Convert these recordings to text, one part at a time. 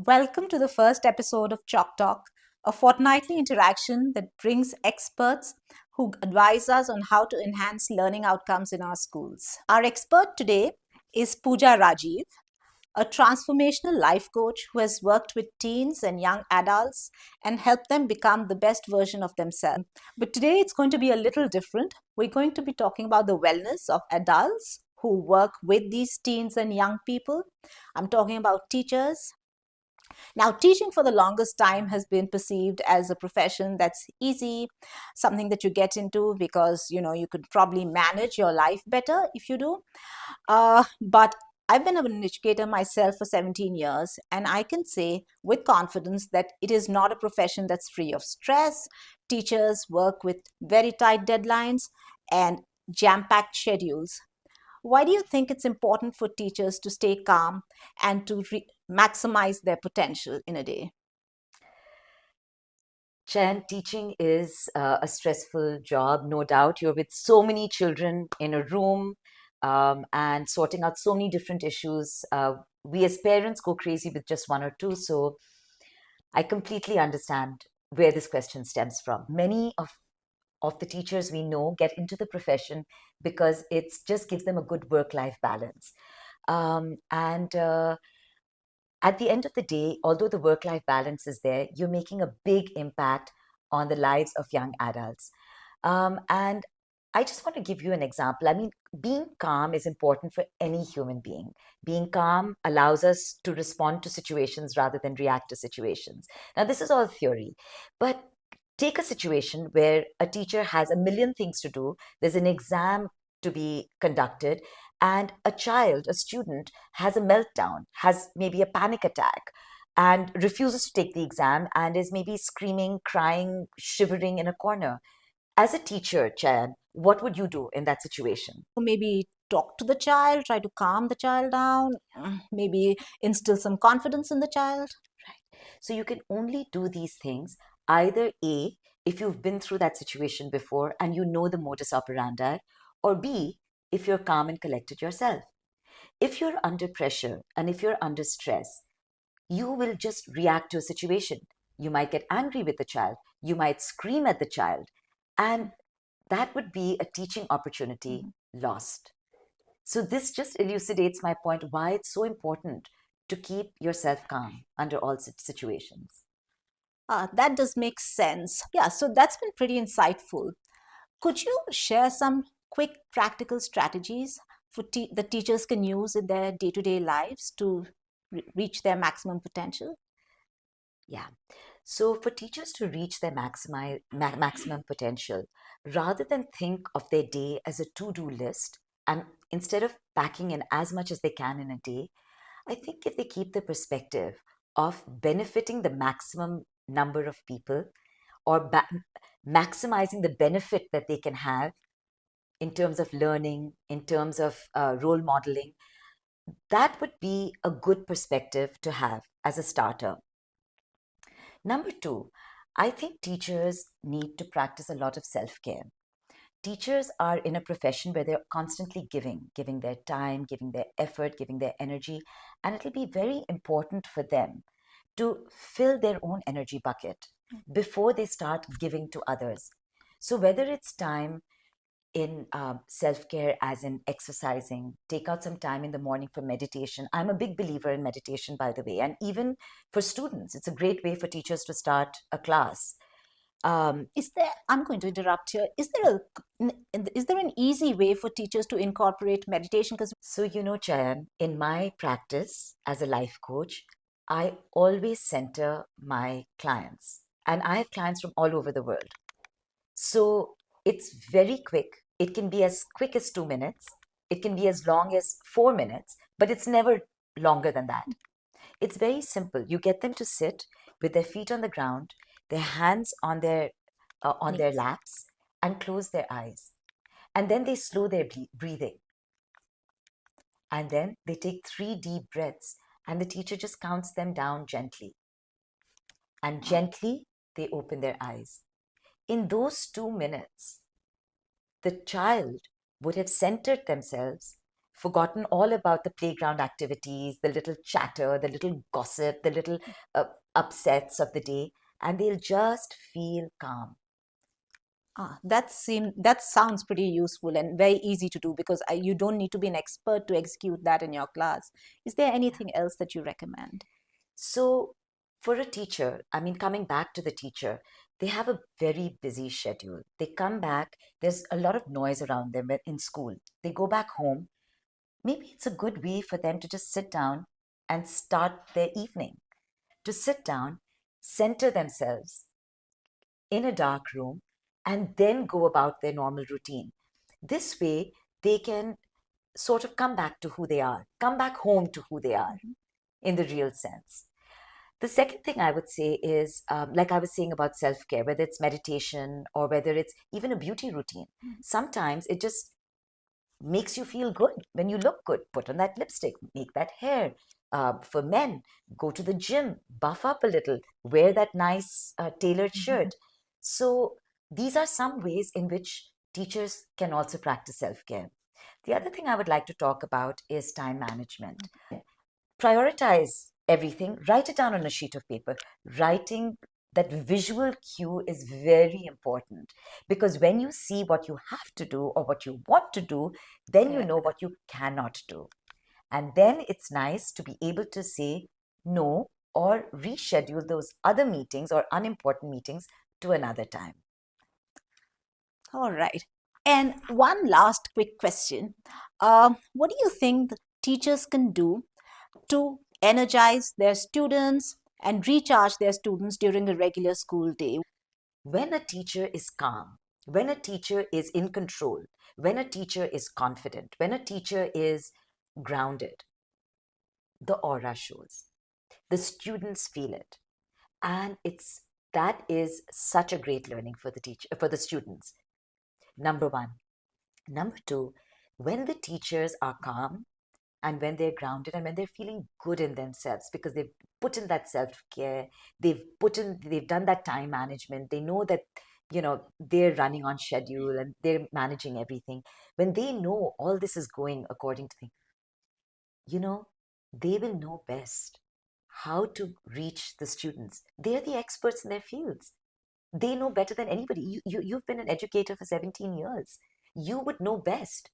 Welcome to the first episode of Chalk Talk, a fortnightly interaction that brings experts who advise us on how to enhance learning outcomes in our schools. Our expert today is Puja Rajeev, a transformational life coach who has worked with teens and young adults and helped them become the best version of themselves. But today it's going to be a little different. We're going to be talking about the wellness of adults who work with these teens and young people. I'm talking about teachers. Now, teaching for the longest time has been perceived as a profession that's easy, something that you get into because you could probably manage your life better if you do. But I've been an educator myself for 17 years, and I can say with confidence that it is not a profession that's free of stress. Teachers work with very tight deadlines and jam packed schedules. Why do you think it's important for teachers to stay calm and to maximize their potential in a day? Chan, teaching is a stressful job, no doubt. You're with so many children in a room and sorting out so many different issues. We as parents go crazy with just one or two. So I completely understand where this question stems from. Many of the teachers we know get into the profession because it just gives them a good work-life balance. And at the end of the day, although the work life balance is there, you're making a big impact on the lives of young adults. And I just want to give you an example. I mean, being calm is important for any human being. Being calm allows us to respond to situations rather than react to situations. Now, this is all theory, but take a situation where a teacher has a million things to do, there's an exam to be conducted, and a child, a student, has a meltdown, has maybe a panic attack, and refuses to take the exam and is maybe screaming, crying, shivering in a corner. As a teacher, Chad, what would you do in that situation? Maybe talk to the child, try to calm the child down, maybe instill some confidence in the child. So you can only do these things either A, if you've been through that situation before and you know the modus operandi, or B, if you're calm and collected yourself. If you're under pressure and if you're under stress, you will just react to a situation. You might get angry with the child, you might scream at the child, and that would be a teaching opportunity lost. So, this just elucidates my point why it's so important to keep yourself calm under all situations. That does make sense. Yeah, so that's been pretty insightful. Could you share some quick practical strategies for the teachers can use in their day-to-day lives to reach their maximum potential? Yeah. So, for teachers to reach their maximum potential, rather than think of their day as a to do list, and instead of packing in as much as they can in a day, I think if they keep the perspective of benefiting the maximum number of people or maximizing the benefit that they can have in terms of learning, in terms of role modeling, that would be a good perspective to have as a starter. Number two, I think teachers need to practice a lot of self care. Teachers are in a profession where they're constantly giving their time, giving their effort, giving their energy, and it'll be very important for them to fill their own energy bucket before they start giving to others. So, whether it's time in self care, as in exercising, take out some time in the morning for meditation. I'm a big believer in meditation, by the way, and even for students, it's a great way for teachers to start a class. Is there, I'm going to interrupt here. Is there an easy way for teachers to incorporate meditation? Because So, Chayan, in my practice as a life coach, I always center my clients, and I have clients from all over the world. So, it's very quick. It can be as quick as 2 minutes, it can be as long as 4 minutes, but it's never longer than that. It's very simple. You get them to sit with their feet on the ground, their hands on their laps, and close their eyes. And then they slow their breathing. And then they take 3 deep breaths, and the teacher just counts them down gently. And gently, they open their eyes. In those 2 minutes, the child would have centered themselves forgotten all about the playground activities, the little chatter, the little gossip, the little upsets of the day, and they'll just feel calm. That sounds pretty useful and very easy to do because you don't need to be an expert to execute that in your class. Is there anything else that you recommend? So, for a teacher, I mean, coming back to the teacher, they have a very busy schedule. They come back, there's a lot of noise around them in school. They go back home. Maybe it's a good way for them to just sit down and start their evening, to sit down, center themselves in a dark room, and then go about their normal routine. This way, they can sort of come back to who they are, come back home to who they are in the real sense. The second thing I would say is, like I was saying about self care, whether it's meditation or whether it's even a beauty routine, sometimes it just makes you feel good when you look good. Put on that lipstick, make that hair. For men, go to the gym, buff up a little, wear that nice tailored shirt. So, these are some ways in which teachers can also practice self care. The other thing I would like to talk about is time management. Prioritize everything, write it down on a sheet of paper. Writing that visual cue is very important because when you see what you have to do or what you want to do, then you know what you cannot do. And then it's nice to be able to say no or reschedule those other meetings or unimportant meetings to another time. All right. And one last quick question. What do you think the teachers can do to energize their students and recharge their students during a regular school day? When a teacher is calm, when a teacher is in control, when a teacher is confident, when a teacher is grounded, the aura shows. The students feel it. And it's that is such a great learning for the teacher for the students. Number one. Number two, when the teachers are calm and when they're grounded and when they're feeling good in themselves because they've put in that self-care, they've done that time management, they know that they're running on schedule and they're managing everything. When they know all this is going according to things, you know they will know best how to reach the students. They're the experts in their fields. They know better than anybody. You've been an educator for 17 years. You would know best.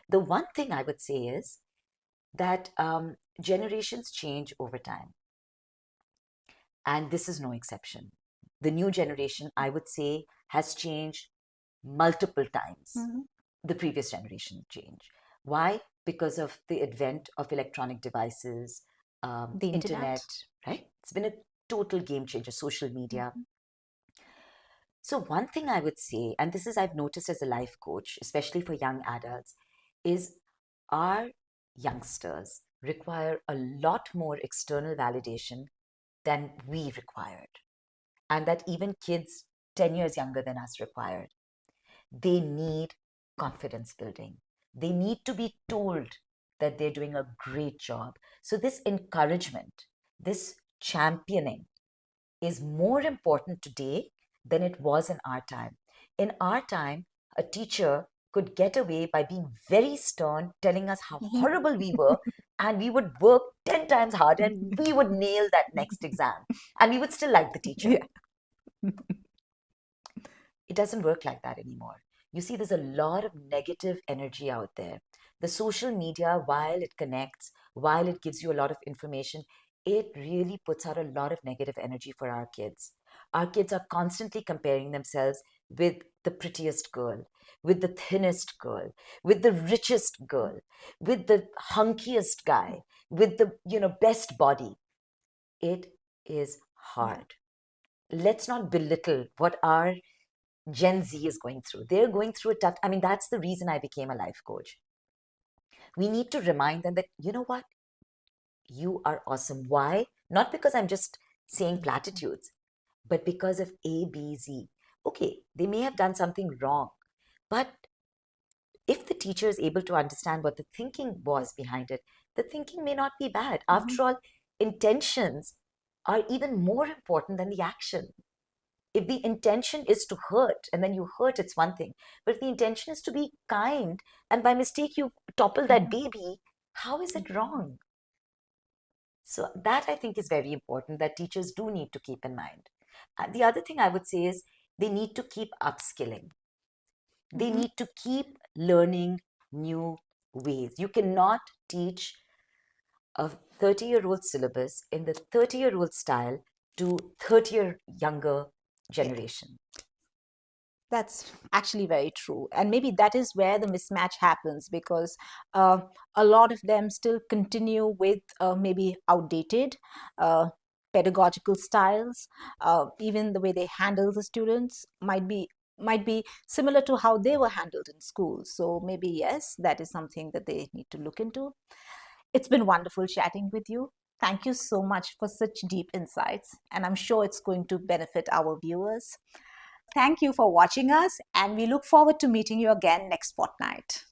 The one thing I would say is that generations change over time, and this is no exception. The new generation, I would say, has changed multiple times. The previous generation changed. Why? Because of the advent of electronic devices, The internet, right? It's been a total game changer, social media. So, one thing I would say, and this is I've noticed as a life coach, especially for young adults, is our youngsters require a lot more external validation than we required, and that even kids 10 years younger than us required. They need confidence building. They need to be told that they're doing a great job. So, this encouragement, this championing is more important today than it was in our time. In our time, a teacher could get away by being very stern, telling us how horrible we were, and we would work 10 times harder and we would nail that next exam. And we would still like the teacher. Yeah. It doesn't work like that anymore. You see, there's a lot of negative energy out there. The social media, while it connects, while it gives you a lot of information, it really puts out a lot of negative energy for our kids. Our kids are constantly comparing themselves with the prettiest girl, with the thinnest girl, with the richest girl, with the hunkiest guy, with the best body. It is hard. Let's not belittle what our Gen Z is going through. They're going through a tough. I mean, that's the reason I became a life coach. We need to remind them that, you know what? You are awesome. Why? Not because I'm just saying platitudes, but because of A, B, Z. Okay, they may have done something wrong, but if the teacher is able to understand what the thinking was behind it, the thinking may not be bad. After all, intentions are even more important than the action. If the intention is to hurt and then you hurt, it's one thing. But if the intention is to be kind and by mistake you've topple that Mhm. baby, how is it wrong? So that I think is very important that teachers do need to keep in mind. The other thing I would say is they need to keep upskilling. They Mhm. need to keep learning new ways. You cannot teach a 30-year-old syllabus in the 30-year-old style to 30-year younger Yeah. generation. That's actually very true. And maybe that is where the mismatch happens because uh, a lot of them still continue with maybe outdated uh, pedagogical styles. Even the way they handle the students might be similar to how they were handled in school. So maybe yes, that is something that they need to look into. It's been wonderful chatting with you. Thank you so much for such deep insights, and I'm sure it's going to benefit our viewers. Thank you for watching us, and we look forward to meeting you again next fortnight.